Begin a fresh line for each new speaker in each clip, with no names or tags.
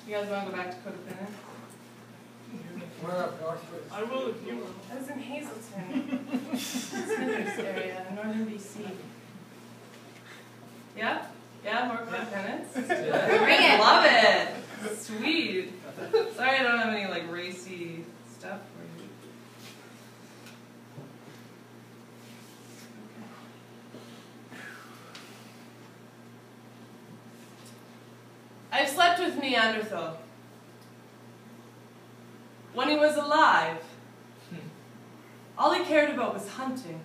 You guys want to go back to Codependent?
I will if you will.
I was in Hazleton, Smithers area, in northern BC. Yeah? Yeah, more Codependents?
Bring it!
Love it! Sweet. Sorry I don't have any like racy stuff for you. I've slept with Neanderthal. When he was alive, all he cared about was hunting.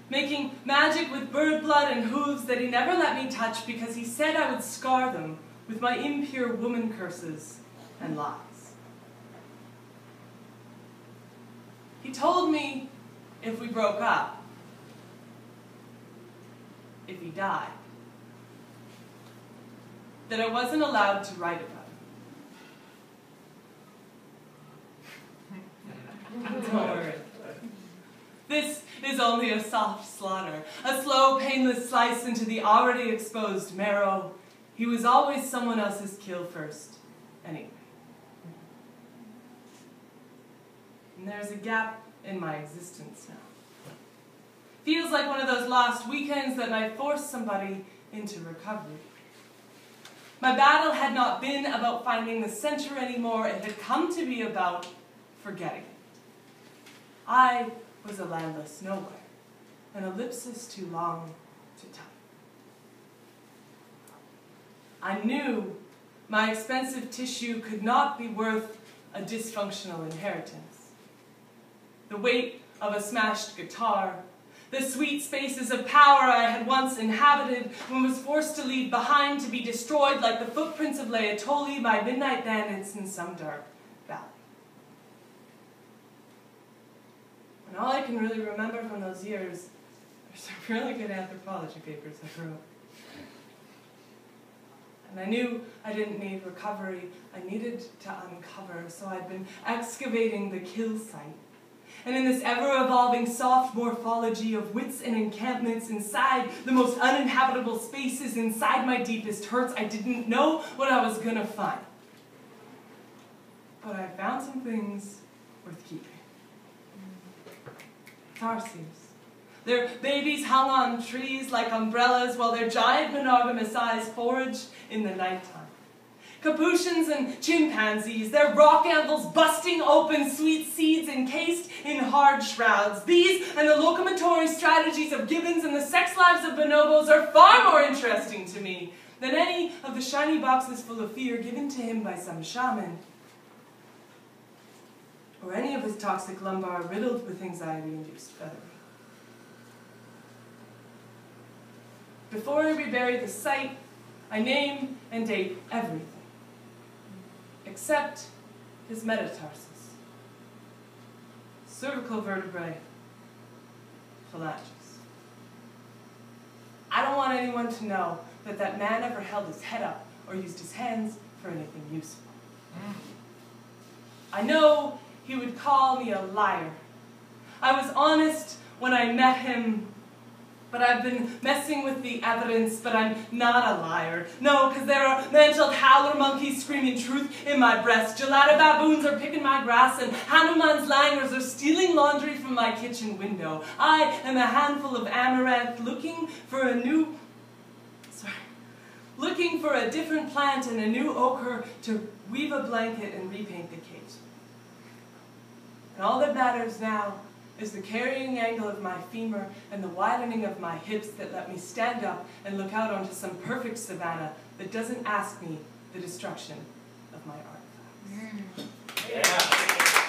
Making magic with bird blood and hooves that he never let me touch because he said I would scar them with my impure woman curses and lies. He told me if we broke up, if he died, that I wasn't allowed to write about him. Don't worry. This is only a soft slaughter, a slow, painless slice into the already exposed marrow. He was always someone else's kill first, anyway. And there's a gap in my existence now. Feels like one of those lost weekends that might force somebody into recovery. My battle had not been about finding the center anymore. It had come to be about forgetting it. I was a landless nowhere, an ellipsis too long to type. I knew my expensive tissue could not be worth a dysfunctional inheritance. The weight of a smashed guitar, the sweet spaces of power I had once inhabited and was forced to leave behind to be destroyed like the footprints of Laetoli by midnight bandits in some dark valley. And all I can really remember from those years are some really good anthropology papers I wrote. And I knew I didn't need recovery, I needed to uncover, so I'd been excavating the kill site. And in this ever-evolving soft morphology of wits and encampments inside the most uninhabitable spaces, inside my deepest hurts, I didn't know what I was gonna find. But I found some things worth keeping. Tarsiers. Their babies hung on trees like umbrellas while their giant monogamous eyes foraged in the nighttime. Capuchins and chimpanzees, their rock anvils busting open, sweet seeds encased in hard shrouds. These and the locomotory strategies of gibbons and the sex lives of bonobos are far more interesting to me than any of the shiny boxes full of fear given to him by some shaman, or any of his toxic lumbar riddled with anxiety-induced feathering. Before I rebury the site, I name and date everything, except his metatarsus, cervical vertebrae, phalanges. I don't want anyone to know that that man ever held his head up or used his hands for anything useful. I know he would call me a liar. I was honest when I met him, but I've been messing with the evidence, but I'm not a liar. No, because there are man-child howler monkeys screaming truth in my breast. Gelada baboons are picking my grass, and Hanuman's langurs are stealing laundry from my kitchen window. I am a handful of amaranth looking for a different plant and a new ochre to weave a blanket and repaint the cage. And all that matters now is the carrying angle of my femur and the widening of my hips that let me stand up and look out onto some perfect savanna that doesn't ask me the destruction of my artifacts.
Yeah.